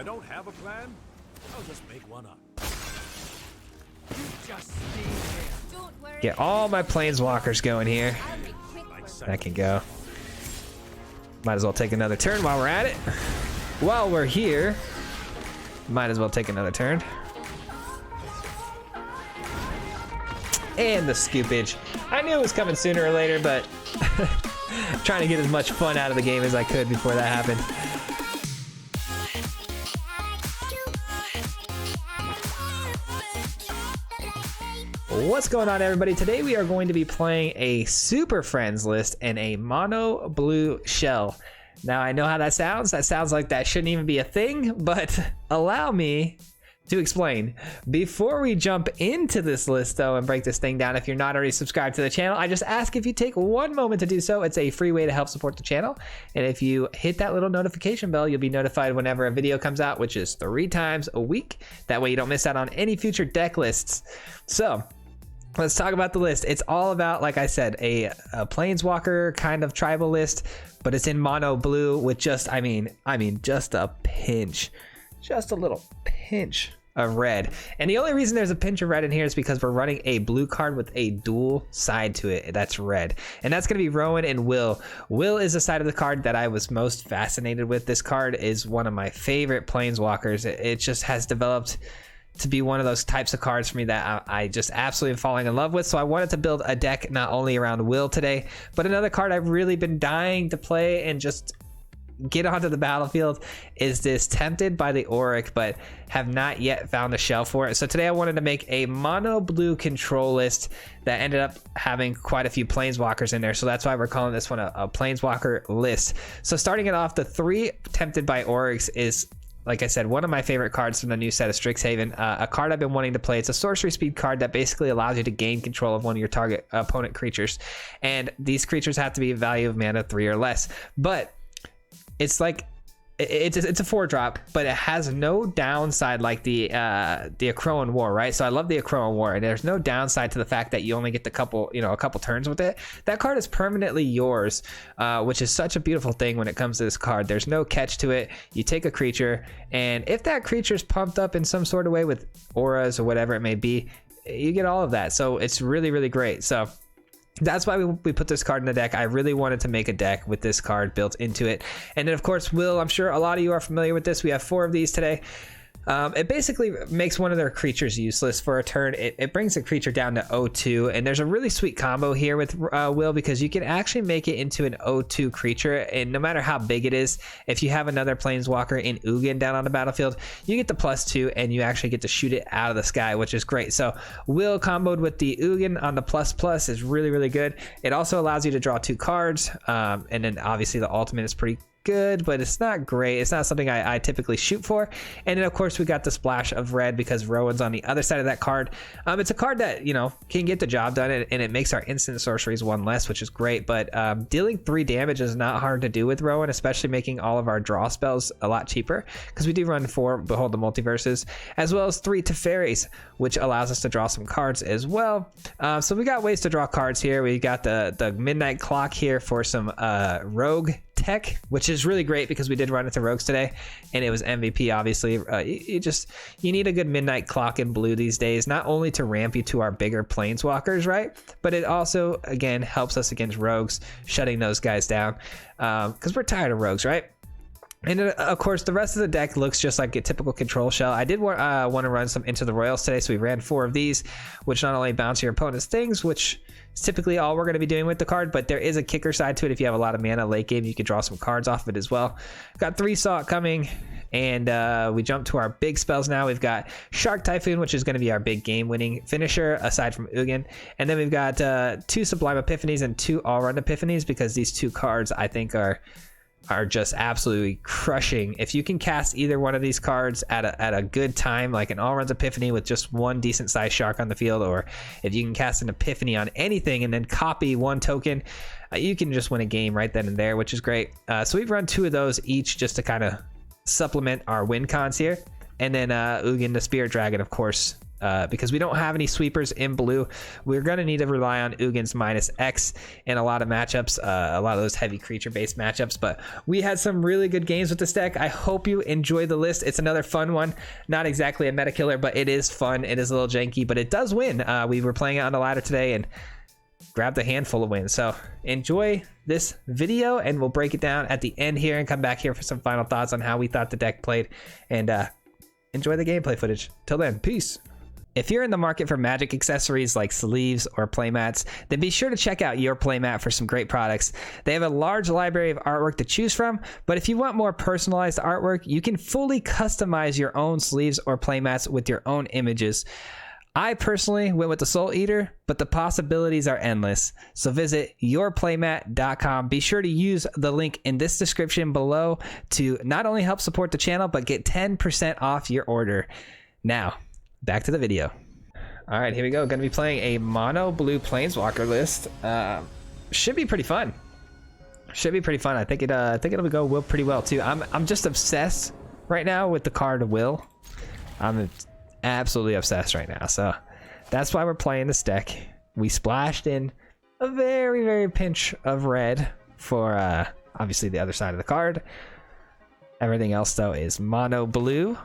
I don't have a plan, I'll just make one up. You just stay there. Don't worry. Get all my planeswalkers going here. I'll make quick work. That can go. Might as well take another turn while we're at it. While we're here, might as well take another turn. And the scoopage. I knew it was coming sooner or later, but trying to get as much fun out of the game as I could before that happened. What's going on, everybody? Today we are going to be playing a Super Friends list and a mono blue shell. Now I know how that sounds. That sounds like that shouldn't even be a thing, but allow me to explain. Before we jump into this list though and break this thing down, if you're not already subscribed to the channel, I just ask if you take one moment to do so. It's a free way to help support the channel. And if you hit that little notification bell, you'll be notified whenever a video comes out, which is 3 times a week. That way you don't miss out on any future deck lists. So let's talk about the list. It's all about, like I said, a planeswalker kind of tribal list, but it's in mono blue with just, I mean, just a pinch, just a little pinch of red. And the only reason there's a pinch of red in here is because we're running a blue card with a dual side to it that's red, and that's going to be Rowan and Will. Will is the side of the card that I was most fascinated with. This card is one of my favorite planeswalkers. It just has developed to be one of those types of cards for me that I just absolutely am falling in love with. So I wanted to build a deck not only around Will today, but another card I've really been dying to play and just get onto the battlefield is this Tempted by the Auric, but have not yet found a shell for it. So today I wanted to make a mono blue control list that ended up having quite a few planeswalkers in there. So that's why we're calling this one a planeswalker list. So starting it off, the 3 Tempted by Aurics is, like I said, one of my favorite cards from the new set of STRIXHAVEN, a card I've been wanting to play. It's a sorcery speed card that basically allows you to gain control of one of your target opponent creatures. And these creatures have to be a value of mana 3 or less. But it's like, it's a 4-drop, but it has no downside like the Akroan War, right? So I love the Akroan War, and there's no downside to the fact that you only get a couple turns with it. That card is permanently yours, which is such a beautiful thing when it comes to this card. There's no catch to it. You take a creature, and if that creature's pumped up in some sort of way with auras or whatever it may be, you get all of that. So it's really, really great. So that's why we put this card in the deck. I really wanted to make a deck with this card built into it. And then of course, Will, I'm sure a lot of you are familiar with this. We have 4 of these today. It basically makes one of their creatures useless for a turn. It brings the creature down to 0-2, and there's a really sweet combo here with Will, because you can actually make it into an 0-2 creature, and no matter how big it is, if you have another planeswalker in Ugin down on the battlefield, you get the +2 and you actually get to shoot it out of the sky, which is great. So Will comboed with the Ugin on the ++ is really, really good. It also allows you to draw 2 cards, and then obviously the ultimate is pretty good, but it's not great. It's not something I typically shoot for. And then of course we got the splash of red because Rowan's on the other side of that card. It's a card that, you know, can get the job done, and it makes our instant sorceries 1 less, which is great. But dealing 3 damage is not hard to do with Rowan, especially making all of our draw spells a lot cheaper, because we do run 4 Behold the Multiverses, as well as 3 Teferis, which allows us to draw some cards as well. So we got ways to draw cards here. We got the Midnight Clock here for some rogue tech, which is really great because we did run into rogues today and it was MVP. Obviously, you need a good Midnight Clock in blue these days, not only to ramp you to our bigger planeswalkers, right, but it also again helps us against rogues, shutting those guys down, because we're tired of rogues, right? And then, of course, the rest of the deck looks just like a typical control shell. I did want to run some Into the Royals today, so we ran 4 of these, which not only bounce your opponent's things, which is typically all we're going to be doing with the card, but there is a kicker side to it. If you have a lot of mana late game, you can draw some cards off of it as well. Got 3 Saw It coming, and we jump to our big spells now. We've got Shark Typhoon, which is going to be our big game-winning finisher, aside from Ugin. And then we've got 2 Sublime Epiphanies and 2 All-Run Epiphanies, because these 2 cards, I think, are just absolutely crushing. If you can cast either one of these cards at a good time, like an All-Runs Epiphany with just 1 decent sized shark on the field, or if you can cast an Epiphany on anything and then copy 1 token, you can just win a game right then and there, which is great. So we've run 2 of those each just to kind of supplement our win cons here. And then Ugin the Spirit Dragon, of course, because we don't have any sweepers in blue. We're going to need to rely on Ugin's -X in a lot of matchups, a lot of those heavy creature based matchups, but we had some really good games with this deck. I hope you enjoy the list. It's another fun one, not exactly a meta killer, but it is fun. It is a little janky, but it does win. We were playing it on the ladder today and grabbed a handful of wins. So enjoy this video and we'll break it down at the end here and come back here for some final thoughts on how we thought the deck played, and enjoy the gameplay footage. Till then, peace. If you're in the market for Magic accessories like sleeves or playmats, then be sure to check out Your Playmat for some great products. They have a large library of artwork to choose from, but if you want more personalized artwork, you can fully customize your own sleeves or playmats with your own images. I personally went with the Soul Eater, but the possibilities are endless. So visit yourplaymat.com. Be sure to use the link in this description below to not only help support the channel, but get 10% off your order. Now, back to the video. All right, here we go. Going to be playing a mono blue planeswalker list. Should be pretty fun. Should be pretty fun. I think it'll go pretty well too. I'm just obsessed right now with the card Will. I'm absolutely obsessed right now, so that's why we're playing this deck. We splashed in a very pinch of red for obviously the other side of the card. Everything else though is mono blue.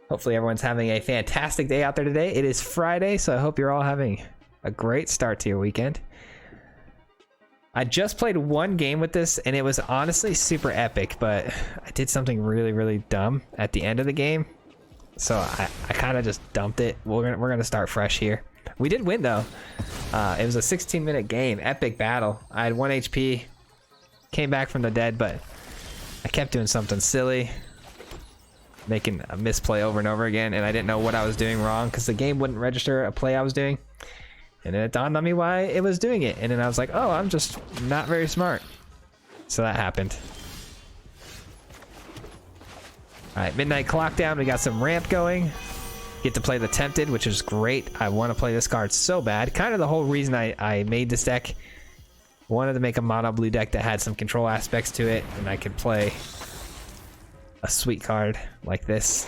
Hopefully everyone's having a fantastic day out there today. It is Friday, so I hope you're all having a great start to your weekend. I just played one game with this and it was honestly super epic, but I did something really dumb at the end of the game, so I kind of just dumped it. We're gonna start fresh here. We did win though. It was a 16-minute game, epic battle. I had 1 HP, came back from the dead, but I kept doing something silly, making a misplay over and over again, and I didn't know what I was doing wrong because the game wouldn't register a play I was doing. And then it dawned on me why it was doing it. And then I was like, oh, I'm just not very smart. So that happened. All right, midnight clock down. We got some ramp going. Get to play the Tempted, which is great. I want to play this card so bad. Kind of the whole reason I made this deck. Wanted to make a mono blue deck that had some control aspects to it. And I could play a sweet card like this.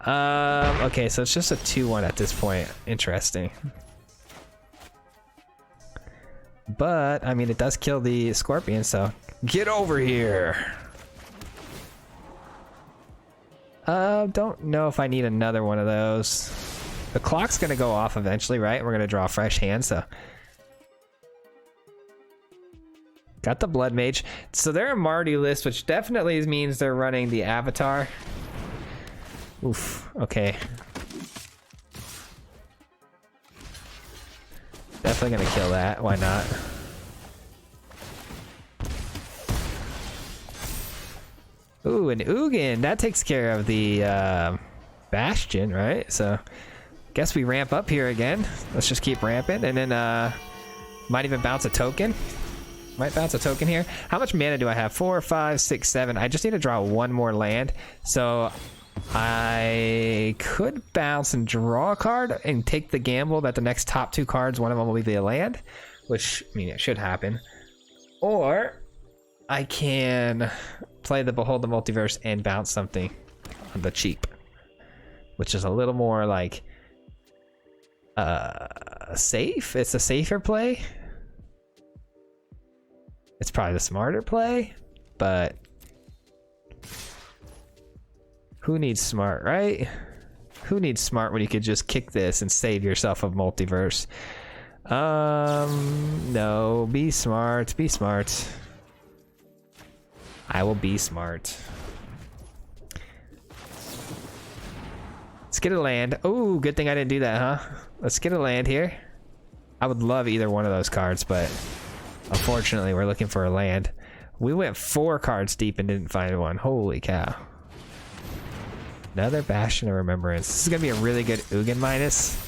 Okay, so it's just a 2-1 at this point. Interesting. But, I mean, it does kill the Scorpion, so get over here. Don't know if I need another one of those. The clock's gonna go off eventually, right? We're gonna draw a fresh hand, so. Got the Blood Mage. So they're a Mardu list, which definitely means they're running the Avatar. Oof, okay. Definitely gonna kill that, why not? Ooh, an Ugin, that takes care of the Bastion, right? So, guess we ramp up here again. Let's just keep ramping, and then might even bounce a token. Might bounce a token here. How much mana do I have? 4, 5, 6, 7. I just need to draw one more land. So I could bounce and draw a card and take the gamble that the next top 2 cards, one of them will be a land, which, I mean, it should happen. Or I can play the Behold the Multiverse and bounce something on the cheap, which is a little more like safe. It's a safer play. It's probably the smarter play, but who needs smart, right? Who needs smart when you could just kick this and save yourself a multiverse? No, be smart, be smart. I will be smart. Let's get a land. Oh, good thing I didn't do that, huh? Let's get a land here. I would love either one of those cards, but unfortunately, we're looking for a land. We went 4 cards deep and didn't find one. Holy cow. Another Bastion of Remembrance. This is going to be a really good Ugin minus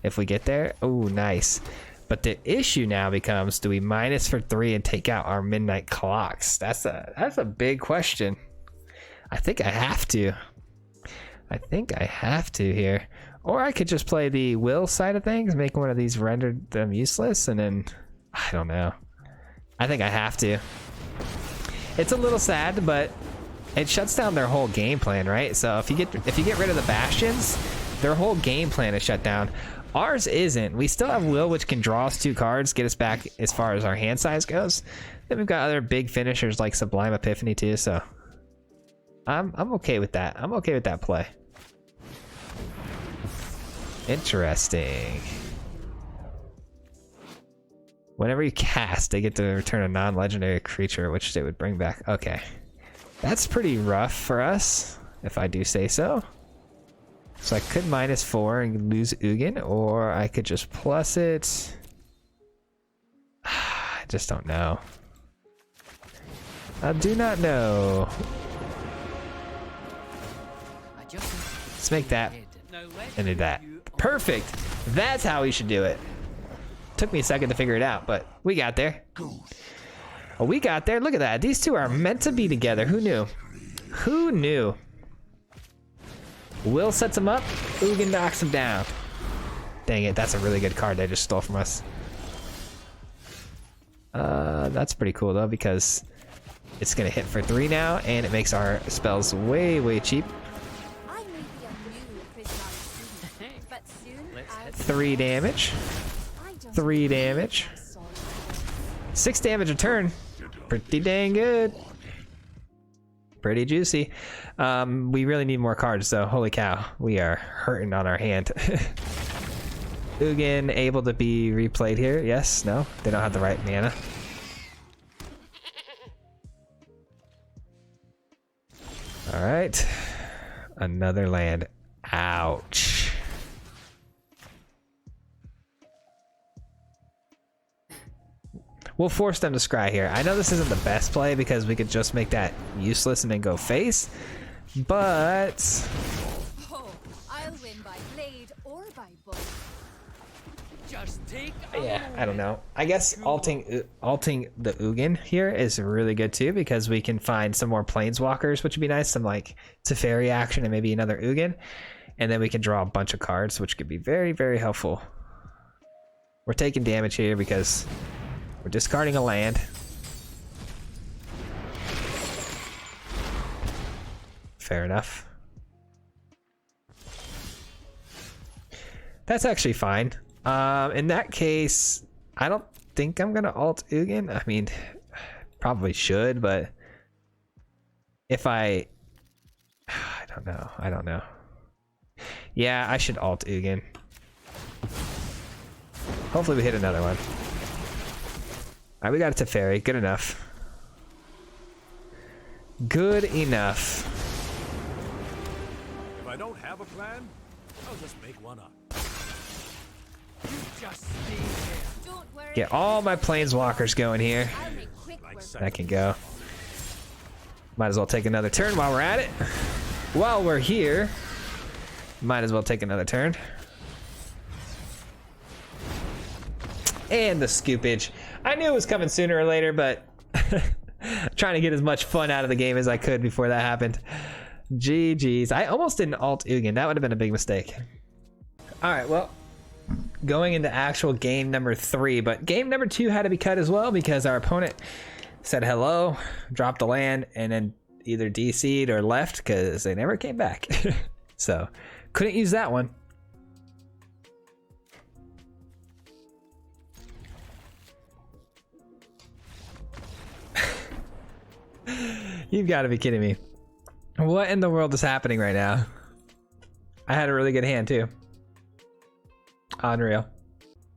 if we get there. Oh, nice. But the issue now becomes, do we minus for 3 and take out our midnight clocks? That's a big question. I think I have to. I think I have to here. Or I could just play the will side of things, make one of these render them useless, and then, I don't know. I think I have to. It's a little sad, but it shuts down their whole game plan, right? So if you get rid of the bastions, their whole game plan is shut down. Ours isn't. We still have Will, which can draw us 2 cards, get us back as far as our hand size goes. Then we've got other big finishers like Sublime Epiphany too, so I'm okay with that. I'm okay with that play. Interesting. Whenever you cast, they get to return a non-legendary creature, which they would bring back. Okay. That's pretty rough for us, if I do say so. So I could -4 and lose Ugin, or I could just plus it. I just don't know. I do not know. Let's make that and do that. Perfect. That's how we should do it. Took me a second to figure it out, but we got there. Oh, we got there. Look at that. These two are meant to be together. Who knew? Who knew? Will sets him up. Ugin knocks him down. Dang it. That's a really good card they just stole from us. That's pretty cool, though, because it's going to hit for 3 now, and it makes our spells way, way cheap. 3 damage. 3 damage. 6 damage a turn. Pretty dang good. Pretty juicy. We really need more cards, so holy cow, we are hurting on our hand. Ugin able to be replayed here? Yes? No? They don't have the right mana. Alright. Another land. Ouch. We'll force them to scry here. I know this isn't the best play because we could just make that useless and then go face, but Oh, I'll win by blade or by bow. Just take yeah, I don't know. I guess alting the Ugin here is really good too because we can find some more planeswalkers, which would be nice. Some like Teferi action and maybe another Ugin, and then we can draw a bunch of cards, which could be very, very helpful. We're taking damage here because we're discarding a land. Fair enough. That's actually fine. In that case, I don't think I'm gonna alt Ugin. I mean, probably should, but if I don't know. I don't know. Yeah, I should alt Ugin. Hopefully we hit another one. Alright, we got a Teferi. Good enough. Good enough. If I don't have a plan, I'll just make one up. You just stay there. Don't worry. Get all my planeswalkers going here. I'll make quick work. That can go. Might as well take another turn while we're at it. While we're here, might as well take another turn. And the scoopage. I knew it was coming sooner or later, but trying to get as much fun out of the game as I could before that happened. GG's. I almost didn't alt Ugin. That would have been a big mistake. Alright, well, going into actual game number 3, but game number 2 had to be cut as well because our opponent said hello, dropped the land, and then either DC'd or left because they never came back. So, couldn't use that one. You've got to be kidding me. What in the world is happening right now? I had a really good hand too. Unreal.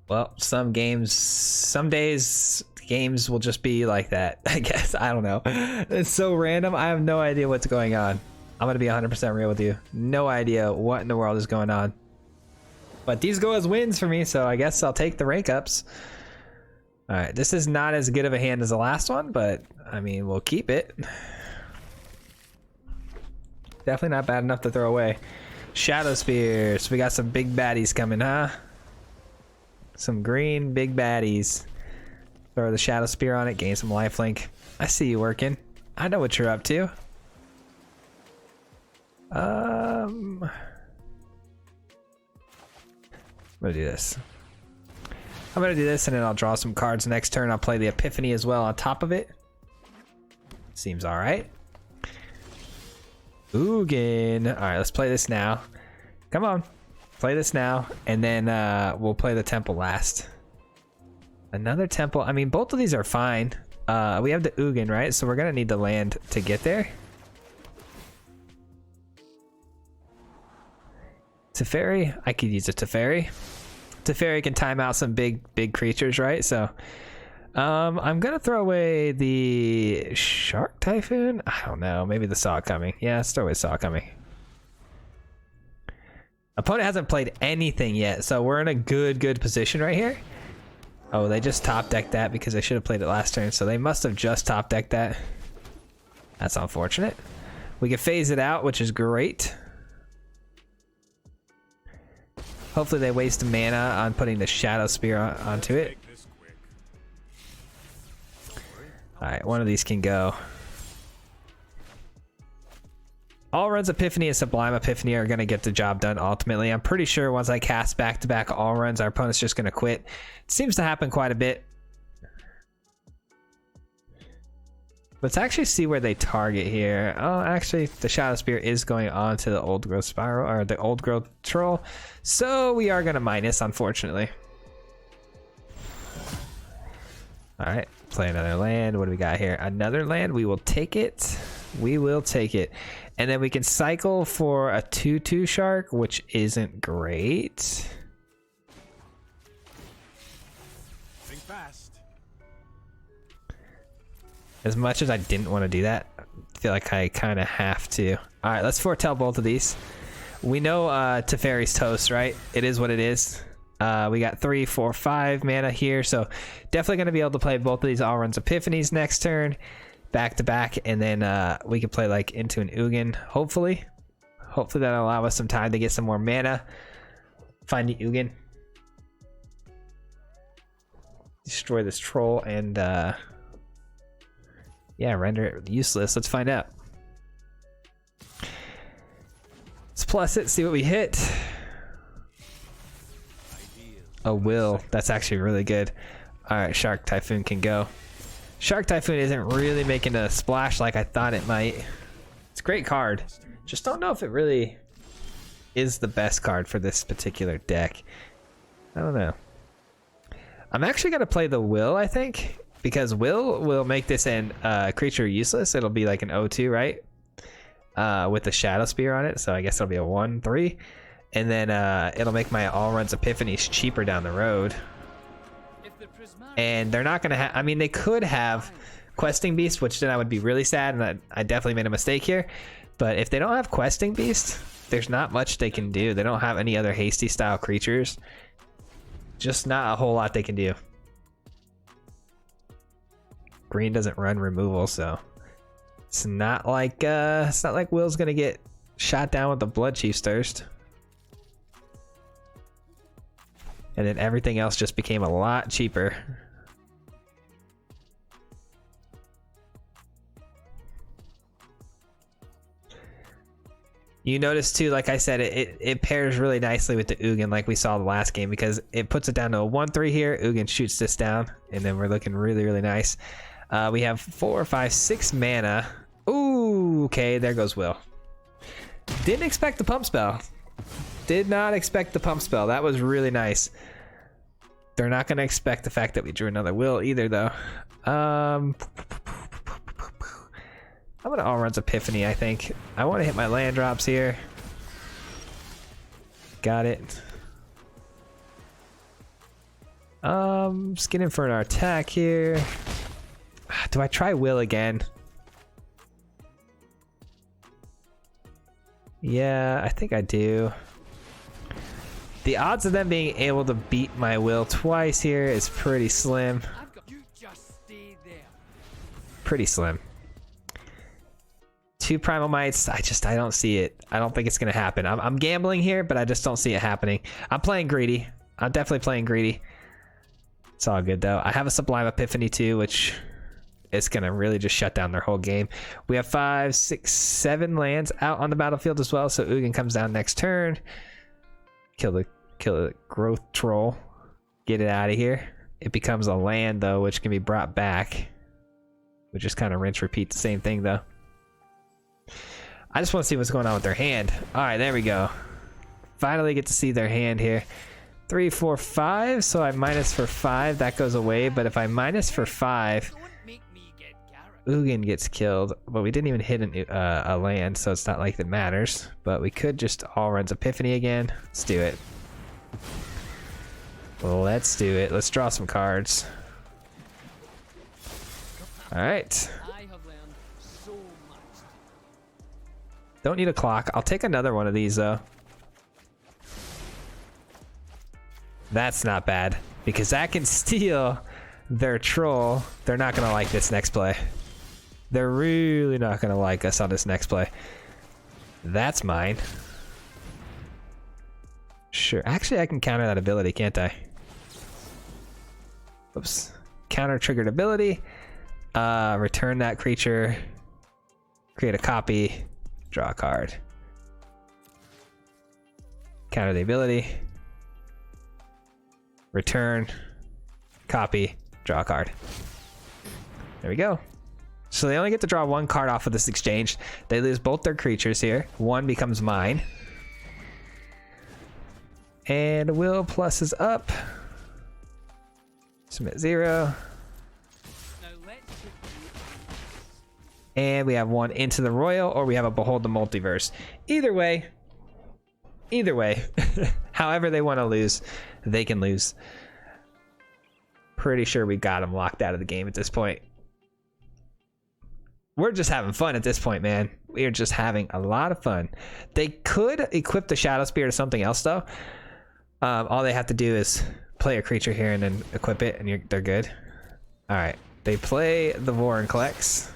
Well, some days games will just be like that, I guess. I don't know. It's so random. I have no idea what's going on. I'm going to be 100% real with you. No idea what in the world is going on. But these go as wins for me, so I guess I'll take the rank ups. Alright, this is not as good of a hand as the last one, but I mean, we'll keep it. Definitely not bad enough to throw away. Shadow Spears. We got some big baddies coming, huh? Some green big baddies. Throw the Shadow Spear on it, gain some lifelink. I see you working. I know what you're up to. I'm gonna do this. I'm gonna do this and then I'll draw some cards next turn. I'll play the Epiphany as well on top of it. Seems alright. Ugin. All right, let's play this now. Come on, play this now, and then we'll play the temple last. Another temple. I mean, both of these are fine. We have the Ugin, right? So we're gonna need the land to get there. Teferi, I could use a Teferi. Teferi can time out some big creatures, right? So I'm gonna throw away the Shark Typhoon. I don't know, maybe the Saw Coming. Yeah, let's throw away Saw Coming. Opponent hasn't played anything yet, so we're in a good position right here. Oh, they just top decked that because they should have played it last turn, so they must have just top decked that. That's unfortunate. We can phase it out, which is great. Hopefully they waste mana on putting the Shadow Spear onto it. Alright, one of these can go. All runs Epiphany and Sublime Epiphany are going to get the job done ultimately. I'm pretty sure once I cast back-to-back all runs, our opponent's just going to quit. It seems to happen quite a bit. Let's actually see where they target here. Oh, actually, the Shadow Spear is going on to the Old Growth Spiral, or the Old Growth Troll. So we are going to minus, unfortunately. Alright, play another land. What do we got here? Another land. We will take it. We will take it. And then we can cycle for a 2/2 shark, which isn't great. Think fast. As much as I didn't want to do that, I feel like I kind of have to. All right, let's foretell both of these. We know Teferi's toast, right? It is what it is. We got 3, 4, 5 mana here, so definitely going to be able to play both of these all runs Epiphanies next turn, back to back, and then we can play like into an Ugin, hopefully. Hopefully that'll allow us some time to get some more mana. Find the Ugin. Destroy this troll and yeah, render it useless. Let's find out. Let's plus it, see what we hit. A will. That's actually really good. Alright, Shark Typhoon can go. Shark Typhoon isn't really making a splash like I thought it might. It's a great card. Just don't know if it really is the best card for this particular deck. I don't know. I'm actually going to play the Will, I think. Because will make this creature useless. It'll be like an 0/2, right? With the Shadow Spear on it. So I guess it'll be a 1/3. And then it'll make my all runs Epiphanies cheaper down the road. And they're not going to have... I mean, they could have Questing Beast, which then I would be really sad. And I definitely made a mistake here. But if they don't have Questing Beast, there's not much they can do. They don't have any other hasty style creatures. Just not a whole lot they can do. Green doesn't run removal, so it's not like Will's gonna get shot down with the Blood Chief's Thirst. And then everything else just became a lot cheaper. You notice too, like I said, it pairs really nicely with the Ugin like we saw the last game, because it puts it down to a 1/3 here. Ugin shoots this down, and then we're looking really nice. We have 4, 5, 6 mana. Ooh, okay, there goes Will. Didn't expect the pump spell. Did not expect the pump spell. That was really nice. They're not going to expect the fact that we drew another Will either, though. I'm going to all runs Epiphany, I think. I want to hit my land drops here. Got it. Just getting for an attack here. Do I try Will again? Yeah, I think I do. The odds of them being able to beat my Will twice here is pretty slim. You just stay there. Pretty slim. 2 Primal Mites, I don't see it. I don't think it's gonna happen. I'm gambling here, but I just don't see it happening. I'm playing greedy. I'm definitely playing greedy. It's all good though. I have a Sublime Epiphany too, which is gonna really just shut down their whole game. We have 5, 6, 7 lands out on the battlefield as well, so Ugin comes down next turn. Kill the Growth Troll. Get it out of here. It becomes a land though, which can be brought back. We just kind of rinse repeat the same thing though. I just want to see what's going on with their hand. All right, there we go. Finally get to see their hand here. 3, 4, 5. So I minus for 5. That goes away. But if I minus for 5, Don't make me get Garrett. Ugin gets killed. But we didn't even hit a land, so it's not like it matters. But we could just all runs Epiphany again. Let's do it. Let's do it. Let's draw some cards. All right. I have learned so much. Don't need a clock. I'll take another one of these though. That's not bad because that can steal their troll. They're not gonna like this next play. They're really not gonna like us on this next play. That's mine. Sure. Actually, I can counter that ability, can't I? Oops. Counter triggered ability. Return that creature. Create a copy. Draw a card. Counter the ability. Return. Copy. Draw a card. There we go. So they only get to draw one card off of this exchange. They lose both their creatures here. One becomes mine. And will pluses up. Submit 0. Now let's get And we have one into the royal, or we have a behold the multiverse. Either way, however they want to lose, they can lose. Pretty sure we got them locked out of the game at this point. We're just having fun at this point, man. We are just having a lot of fun. They could equip the Shadow Spear to something else, though. All they have to do is play a creature here and then equip it, and they're good. All right, they play the Vorinclex.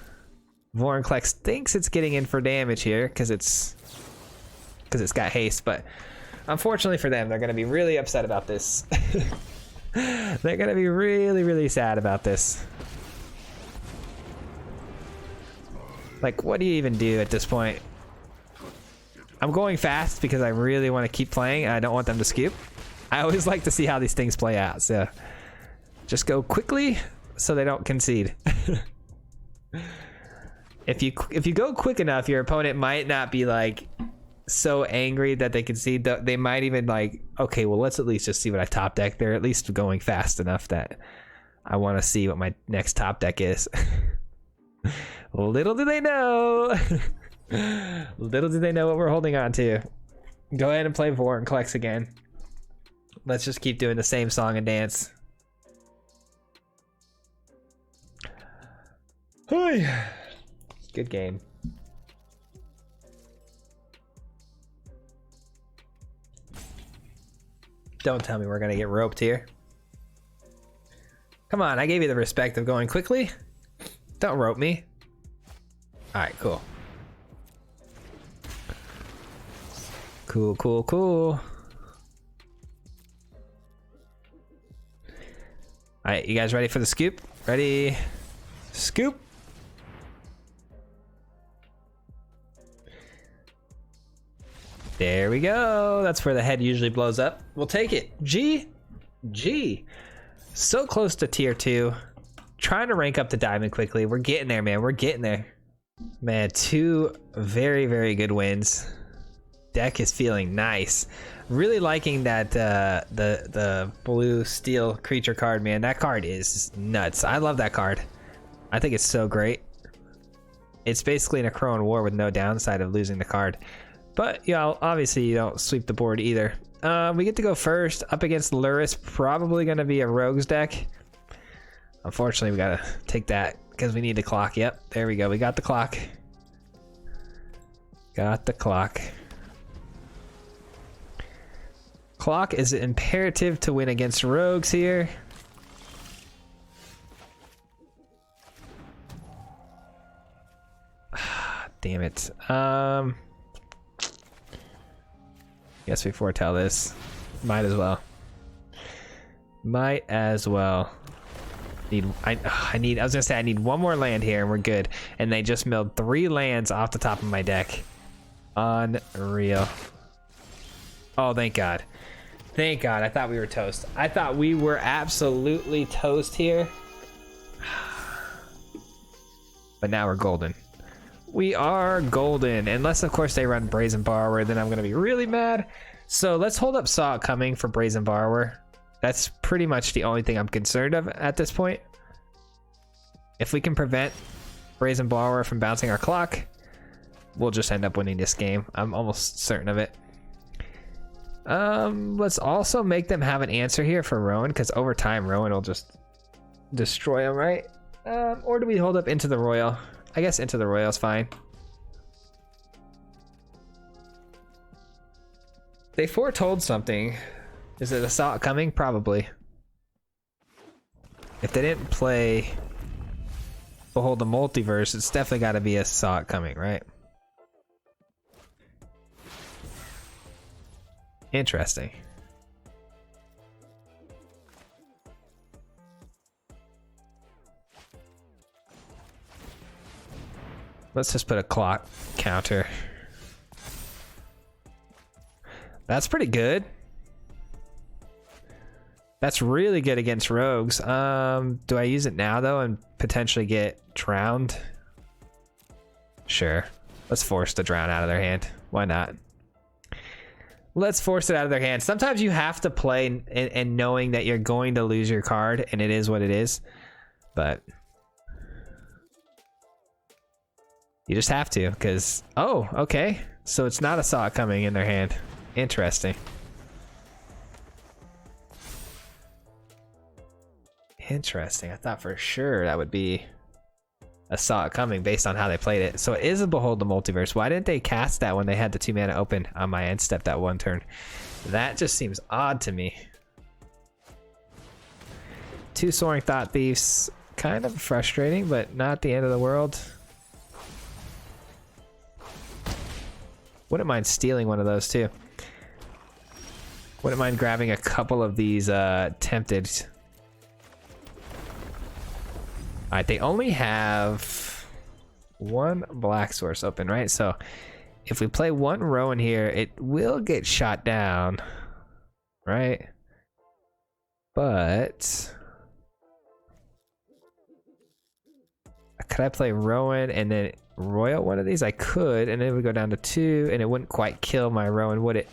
Vorinclex thinks it's getting in for damage here because it's got haste, but unfortunately for them, they're going to be really upset about this. They're going to be really, really sad about this. Like, what do you even do at this point? I'm going fast because I really want to keep playing and I don't want them to scoop. I always like to see how these things play out, so just go quickly so they don't concede. If you go quick enough, your opponent might not be like so angry that they concede. They might even like, okay, well, let's at least just see what I top deck. They're at least going fast enough that I want to see what my next top deck is. Little do they know. Little do they know what we're holding on to. Go ahead and play Vorinclex again. Let's just keep doing the same song and dance. Good game. Don't tell me we're gonna get roped here. Come on, I gave you the respect of going quickly. Don't rope me. Alright, cool. Cool. Alright, you guys ready for the scoop? Ready? Scoop! There we go. That's where the head usually blows up. We'll take it. G. So close to tier 2. Trying to rank up to diamond quickly. We're getting there, man. We're getting there. Man, 2 very, very good wins. Deck is feeling nice. Really liking that the blue steel creature card, man. That card is nuts. I love that card. I think it's so great. It's basically an Necron War with no downside of losing the card. But, you know, obviously you don't sweep the board either. We get to go first up against Luris. Probably going to be a Rogues deck. Unfortunately, we got to take that because we need the clock. Yep, there we go. We got the clock. Got the clock. Clock is imperative to win against Rogues here. Damn it. Guess we foretell this. Might as well. I was gonna say I need one more land here and we're good. And they just milled 3 lands off the top of my deck. Unreal. Oh, thank God. Thank God. I thought we were toast. I thought we were absolutely toast here. But now we're golden. we are golden. Unless, of course, they run Brazen Borrower, then I'm going to be really mad. So let's hold up Saw It Coming for Brazen Borrower. That's pretty much the only thing I'm concerned of at this point. If we can prevent Brazen Borrower from bouncing our clock, we'll just end up winning this game. I'm almost certain of it. Let's also make them have an answer here for Rowan, because over time Rowan will just destroy them, right? Or do we hold up Into the Royal? I guess Into the Royal is fine. They foretold something. Is it a Saw It Coming? Probably. If they didn't play Behold the Multiverse, it's definitely got to be a Saw It Coming, right? Interesting. Let's just put a clock counter. That's pretty good. That's really good against rogues. Do I use it now though and potentially get drowned? Sure. Let's force the drown out of their hand. Why not? Let's force it out of their hand. Sometimes you have to play and knowing that you're going to lose your card, and it is what it is. But you just have to, because oh, okay. So it's not a Saw It Coming in their hand. Interesting. Interesting. I thought for sure that would be a Saw It Coming based on how they played it. So it is a Behold the Multiverse. Why didn't they cast that when they had the 2 mana open on my end step that one turn? That just seems odd to me. 2 Soaring Thought Thieves. Kind of frustrating, but not the end of the world. Wouldn't mind stealing one of those too. Wouldn't mind grabbing a couple of these Tempted. Alright, they only have 1 black source open, right? So if we play 1 Rowan here, it will get shot down, right? But could I play Rowan and then Royal one of these? I could, and then it would go down to 2, and it wouldn't quite kill my Rowan, would it?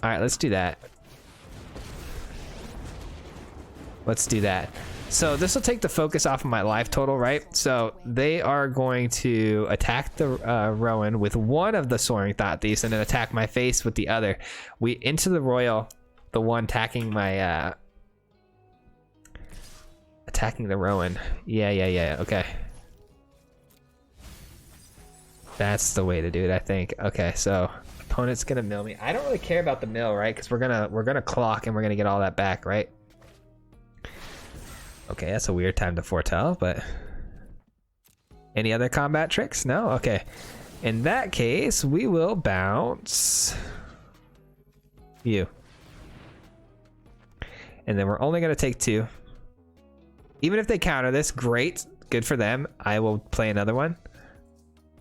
Alright, let's do that. Let's do that. So this will take the focus off of my life total, right? So they are going to attack the Rowan with 1 of the Soaring Thought Thieves and then attack my face with the other. We Into the Royal, the one attacking my attacking the Rowan. Yeah, okay. That's the way to do it, I think. Okay, so opponent's gonna mill me. I don't really care about the mill, right? Because we're gonna clock and we're gonna get all that back, right? Okay, that's a weird time to foretell, but any other combat tricks? No? Okay. In that case, we will bounce you. And then we're only going to take 2. Even if they counter this, great. Good for them. I will play another one.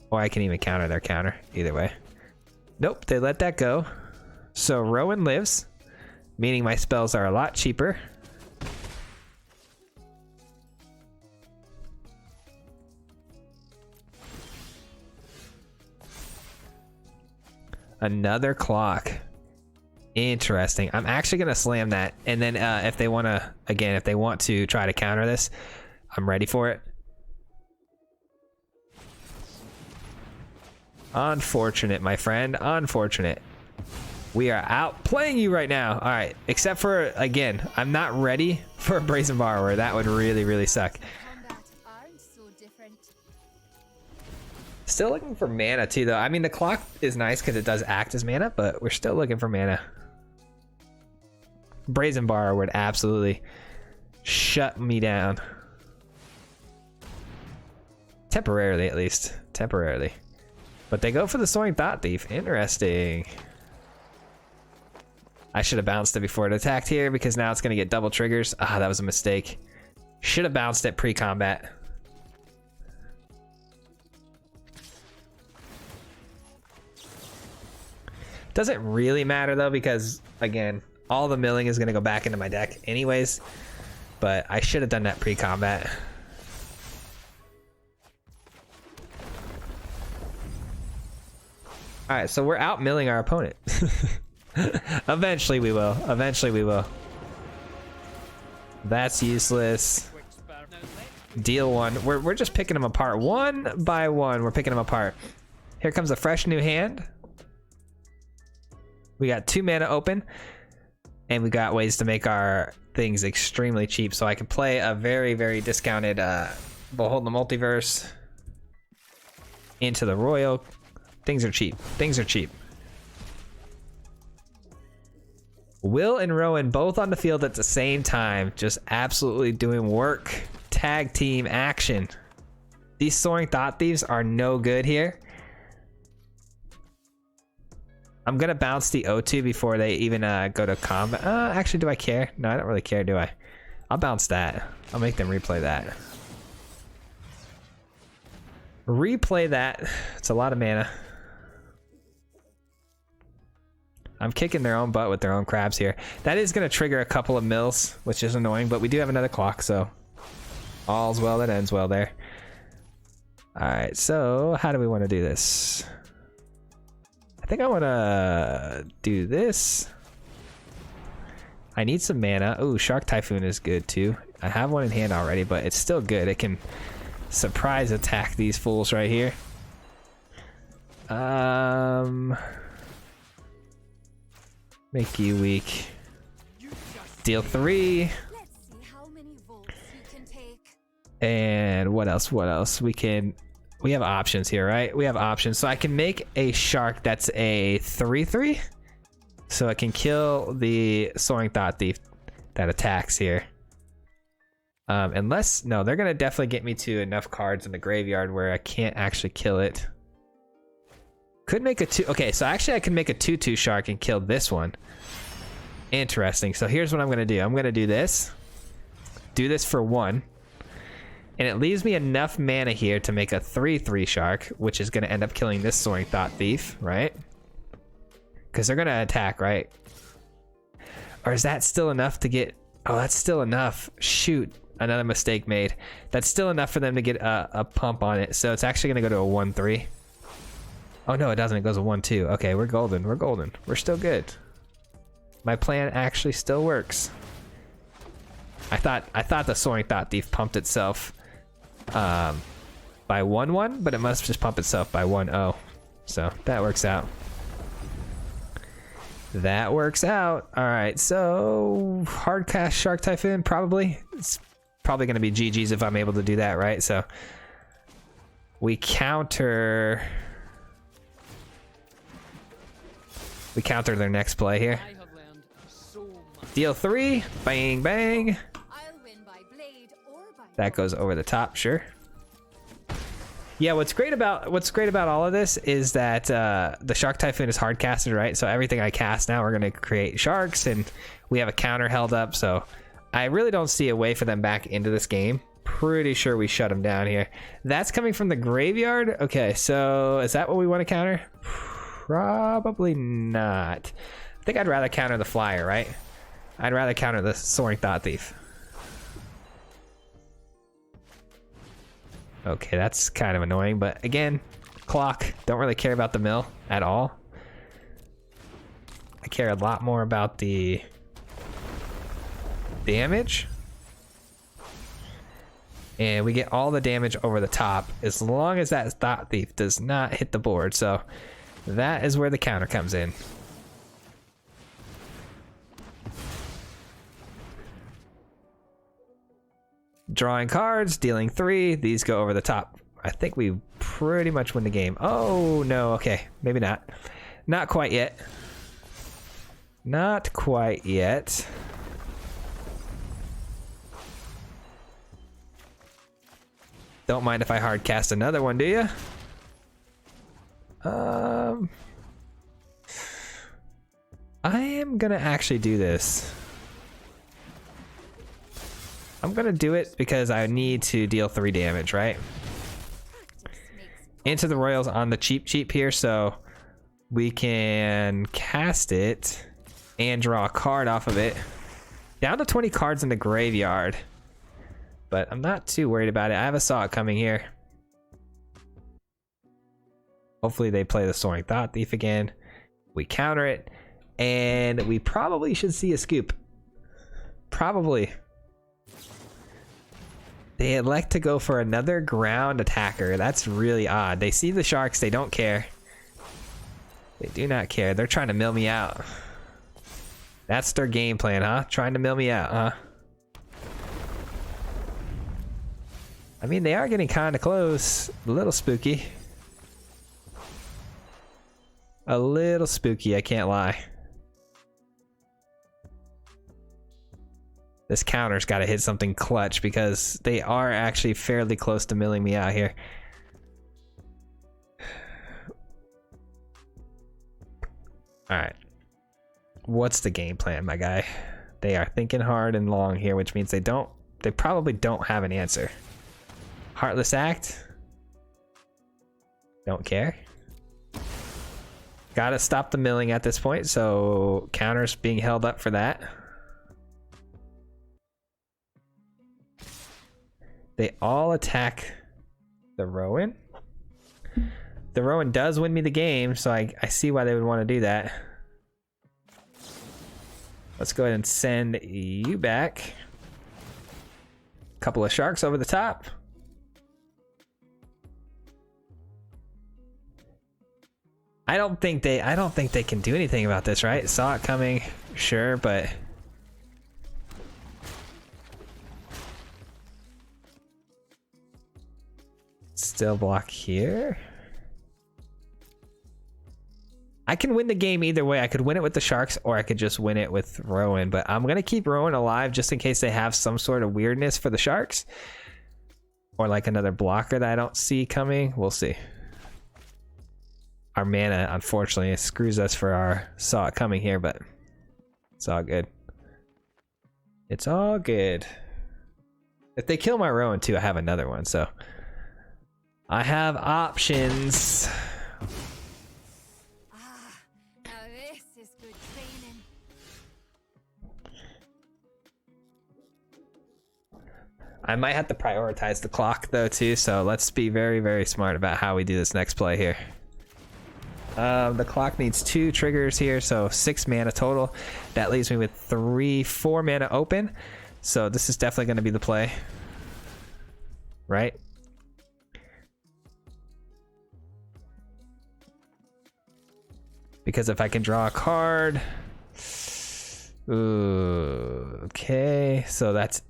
Or I can even counter their counter. Either way. Nope, they let that go. So Rowan lives, meaning my spells are a lot cheaper. Another clock. Interesting. I'm actually gonna slam that, and then if they want to try to counter this, I'm ready for it. Unfortunate, my friend. Unfortunate. We are outplaying you right now. All right, except for, again, I'm not ready for a Brazen Borrower. That would really, really suck. Still looking for mana too, though. I mean, the clock is nice because it does act as mana, but we're still looking for mana. Brazen Borrower would absolutely shut me down. Temporarily, at least. Temporarily. But they go for the Soaring Thought Thief. Interesting. I should have bounced it before it attacked here because now it's going to get double triggers. Ah, that was a mistake. Should have bounced it pre-combat. Doesn't really matter though, because again, all the milling is going to go back into my deck anyways, but I should have done that pre-combat. All right, so we're out milling our opponent. Eventually we will. Eventually we will. That's useless. Deal one. We're just picking them apart one by one. We're picking them apart. Here comes a fresh new hand. We got 2 mana open, and we got ways to make our things extremely cheap. So I can play a very, very discounted Behold the Multiverse into the Royal. Things are cheap. Things are cheap. Will and Rowan both on the field at the same time, just absolutely doing work. Tag team action. These Soaring Thought Thieves are no good here. I'm gonna bounce the O2 before they even go to combat. Actually, do I care? No, I don't really care, do I? I'll bounce that. I'll make them replay that. Replay that. It's a lot of mana. I'm kicking their own butt with their own crabs here. That is going to trigger a couple of mills, which is annoying, but we do have another clock, so all's well that ends well there. All right, so how do we want to do this? I think I want to do this. I need some mana. Ooh, Shark Typhoon is good too. I have one in hand already, but it's still good. It can surprise attack these fools right here. Make you weak. Deal 3. Let's see how many volts you can take. And what else? What else? We have options here, right? We have options. So I can make a shark that's a 3/3. So I can kill the Soaring Thought Thief that attacks here. Unless, no, they're gonna definitely get me to enough cards in the graveyard where I can't actually kill it. Could make a 2. Okay, so actually I can make a 2/2 shark and kill this one. Interesting. So here's what I'm gonna do. I'm gonna do this for 1, and it leaves me enough mana here to make a 3/3 shark, which is gonna end up killing this Soaring Thought Thief, right? Because they're gonna attack, right? Or is that still enough to get? Oh, that's still enough. Shoot, another mistake made. That's still enough for them to get a pump on it. So it's actually gonna go to a 1/3. Oh no, it doesn't. It goes a 1/2. Okay, we're golden. We're golden. We're still good. My plan actually still works. I thought the Soaring Thought Thief pumped itself by 1/1, but it must just pump itself by 1/0. So that works out. That works out. All right, so hard cast Shark Typhoon, probably. It's probably going to be GG's if I'm able to do that, right? So we counter their next play here. I have learned so much. Deal 3, bang, bang. I'll win by blade or by That goes over the top, sure. Yeah, what's great about all of this is that the Shark Typhoon is hard casted, right? So everything I cast now, we're gonna create sharks, and we have a counter held up. So I really don't see a way for them back into this game. Pretty sure we shut them down here. That's coming from the graveyard. Okay, so is that what we want to counter? Probably not. I think I'd rather counter the flyer, right? I'd rather counter the Soaring Thought Thief. Okay, that's kind of annoying, but again, clock. Don't really care about the mill at all. I care a lot more about the damage. And we get all the damage over the top as long as that Thought Thief does not hit the board. So that is where the counter comes in. Drawing cards, dealing 3. These go over the top. I think we pretty much win the game. Oh, no. Okay. Maybe not. Not quite yet. Not quite yet. Don't mind if I hard cast another one, do you? I am gonna actually do this. I'm gonna do it because I need to deal 3 damage, right? Into the Royals on the cheap here, so we can cast it and draw a card off of it. Down to 20 cards in the graveyard, but I'm not too worried about it. I have a saw it coming here. Hopefully they play the Soaring Thought Thief again. We counter it, and we probably should see a scoop. Probably. They elect to go for another ground attacker. That's really odd. They see the sharks. They don't care. They do not care. They're trying to mill me out. That's their game plan, huh? Trying to mill me out, huh? I mean, they are getting kind of close. A little spooky. A little spooky, I can't lie. This counter's got to hit something clutch because they are actually fairly close to milling me out here. Alright. What's the game plan, my guy? They are thinking hard and long here, which means they probably don't have an answer. Heartless Act? Don't care. Gotta stop the milling at this point, so counter's being held up for that. They all attack the Rowan. The Rowan does win me the game, so I see why they would want to do that. Let's go ahead and send you back. Couple of sharks over the top. I don't think they can do anything about this, right? Saw it coming, sure, but still block here. I can win the game either way. I could win it with the sharks, or I could just win it with Rowan, but I'm gonna keep Rowan alive just in case they have some sort of weirdness for the sharks, or like another blocker that I don't see coming. We'll see. Our mana, unfortunately, screws us for our saw it coming here, but it's all good. It's all good. If they kill my Rowan too, I have another one, so I have options. Now this is good training. I might have to prioritize the clock though too, so let's be very, very smart about how we do this next play here. The clock needs 2 triggers here, so 6 mana total. That leaves me with 4 mana open. So this is definitely going to be the play, right? Because if I can draw a card, ooh, okay. So that's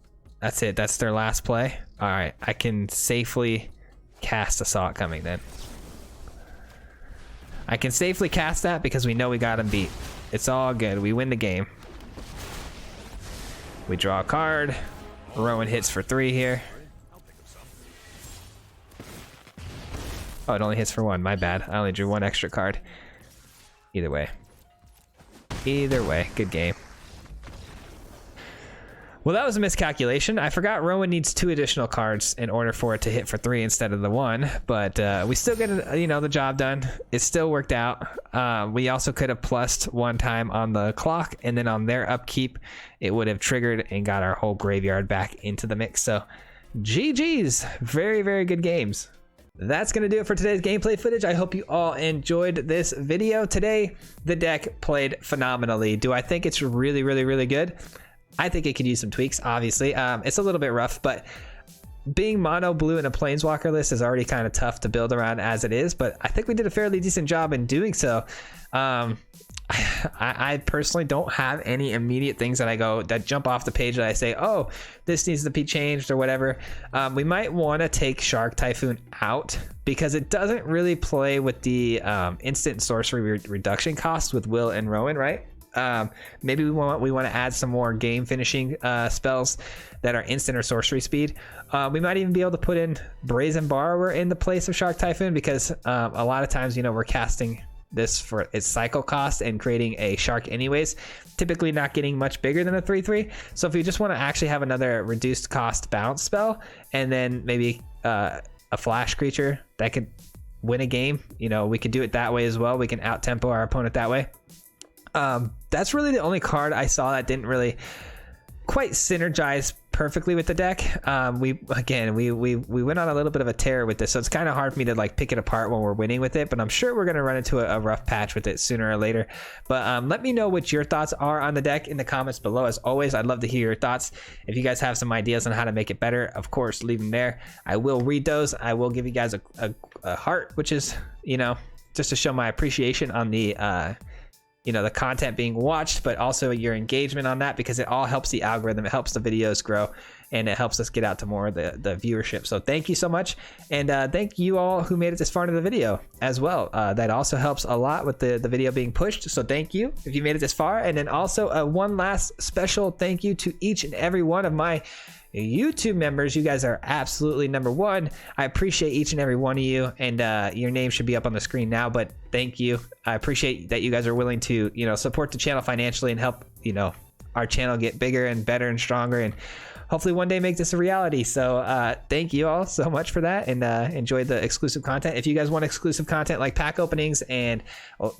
it. That's their last play. All right, I can safely cast a Saw It Coming then. I can safely cast that because we know we got him beat. It's all good. We win the game. We draw a card. Rowan hits for 3 here. Oh, it only hits for 1. My bad. I only drew 1 extra card. Either way. Either way. Good game. Well, that was a miscalculation. I forgot Rowan needs 2 additional cards in order for it to hit for 3 instead of the 1, but we still get the job done. It still worked out. We also could have plussed 1 time on the clock, and then on their upkeep, it would have triggered and got our whole graveyard back into the mix. So, GG's. Very, very good games. That's going to do it for today's gameplay footage. I hope you all enjoyed this video. Today, the deck played phenomenally. Do I think it's really, really, really good? I think it could use some tweaks, obviously. It's a little bit rough, but being mono blue in a Planeswalker list is already kind of tough to build around as it is, but I think we did a fairly decent job in doing so. I personally don't have any immediate things that jump off the page that I say, oh, this needs to be changed or whatever. We might want to take Shark Typhoon out because it doesn't really play with the instant sorcery reduction cost with Will and Rowan, right? Maybe we want to add some more game finishing spells that are instant or sorcery speed. We might even be able to put in Brazen Borrower in the place of Shark Typhoon because a lot of times, we're casting this for its cycle cost and creating a shark anyways, typically not getting much bigger than a 3/3. So if you just want to actually have another reduced cost bounce spell and then maybe a flash creature that could win a game, we could do it that way as well. We can out tempo our opponent that way. That's really the only card I saw that didn't really quite synergize perfectly with the deck. We went on a little bit of a tear with this, so it's kind of hard for me to like pick it apart when we're winning with it, but I'm sure we're going to run into a rough patch with it sooner or later. But let me know what your thoughts are on the deck in the comments below. As always, I'd love to hear your thoughts. If you guys have some ideas on how to make it better, of course, leave them there. I will read those. I will give you guys a heart, which is, you know, just to show my appreciation on the you know, the content being watched, but also your engagement on that, because it all helps the algorithm. It helps the videos grow, and it helps us get out to more of the viewership. So thank you so much. And thank you all who made it this far into the video as well. That also helps a lot with the video being pushed. So thank you if you made it this far. And then also one last special thank you to each and every one of my YouTube members. You guys are absolutely number one. I appreciate each and every one of you, and your name should be up on the screen now, but thank you. I appreciate that you guys are willing to, you know, support the channel financially and help, you know, our channel get bigger and better and stronger, and hopefully one day make this a reality. So thank you all so much for that, and enjoy the exclusive content. If you guys want exclusive content like pack openings and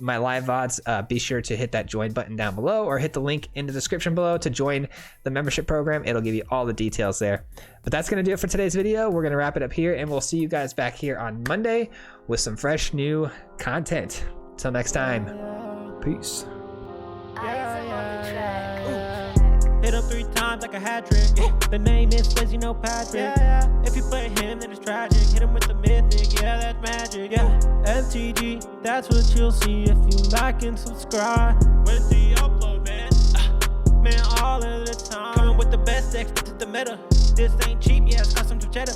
my live VODs, be sure to hit that join button down below, or hit the link in the description below to join the membership program. It'll give you all the details there. But that's going to do it for today's video. We're going to wrap it up here, and we'll see you guys back here on Monday with some fresh new content. Till next time, peace. Hit him 3 times like a hat trick. Yeah. The name is Swayze, no Patrick. If you play him, then it's tragic. Hit him with the mythic, yeah, that's magic. Yeah, MTG, that's what you'll see if you like and subscribe. With the upload, man, all of the time. Coming with the best decks, this is the meta. This ain't cheap, yeah, it's custom to cheddar.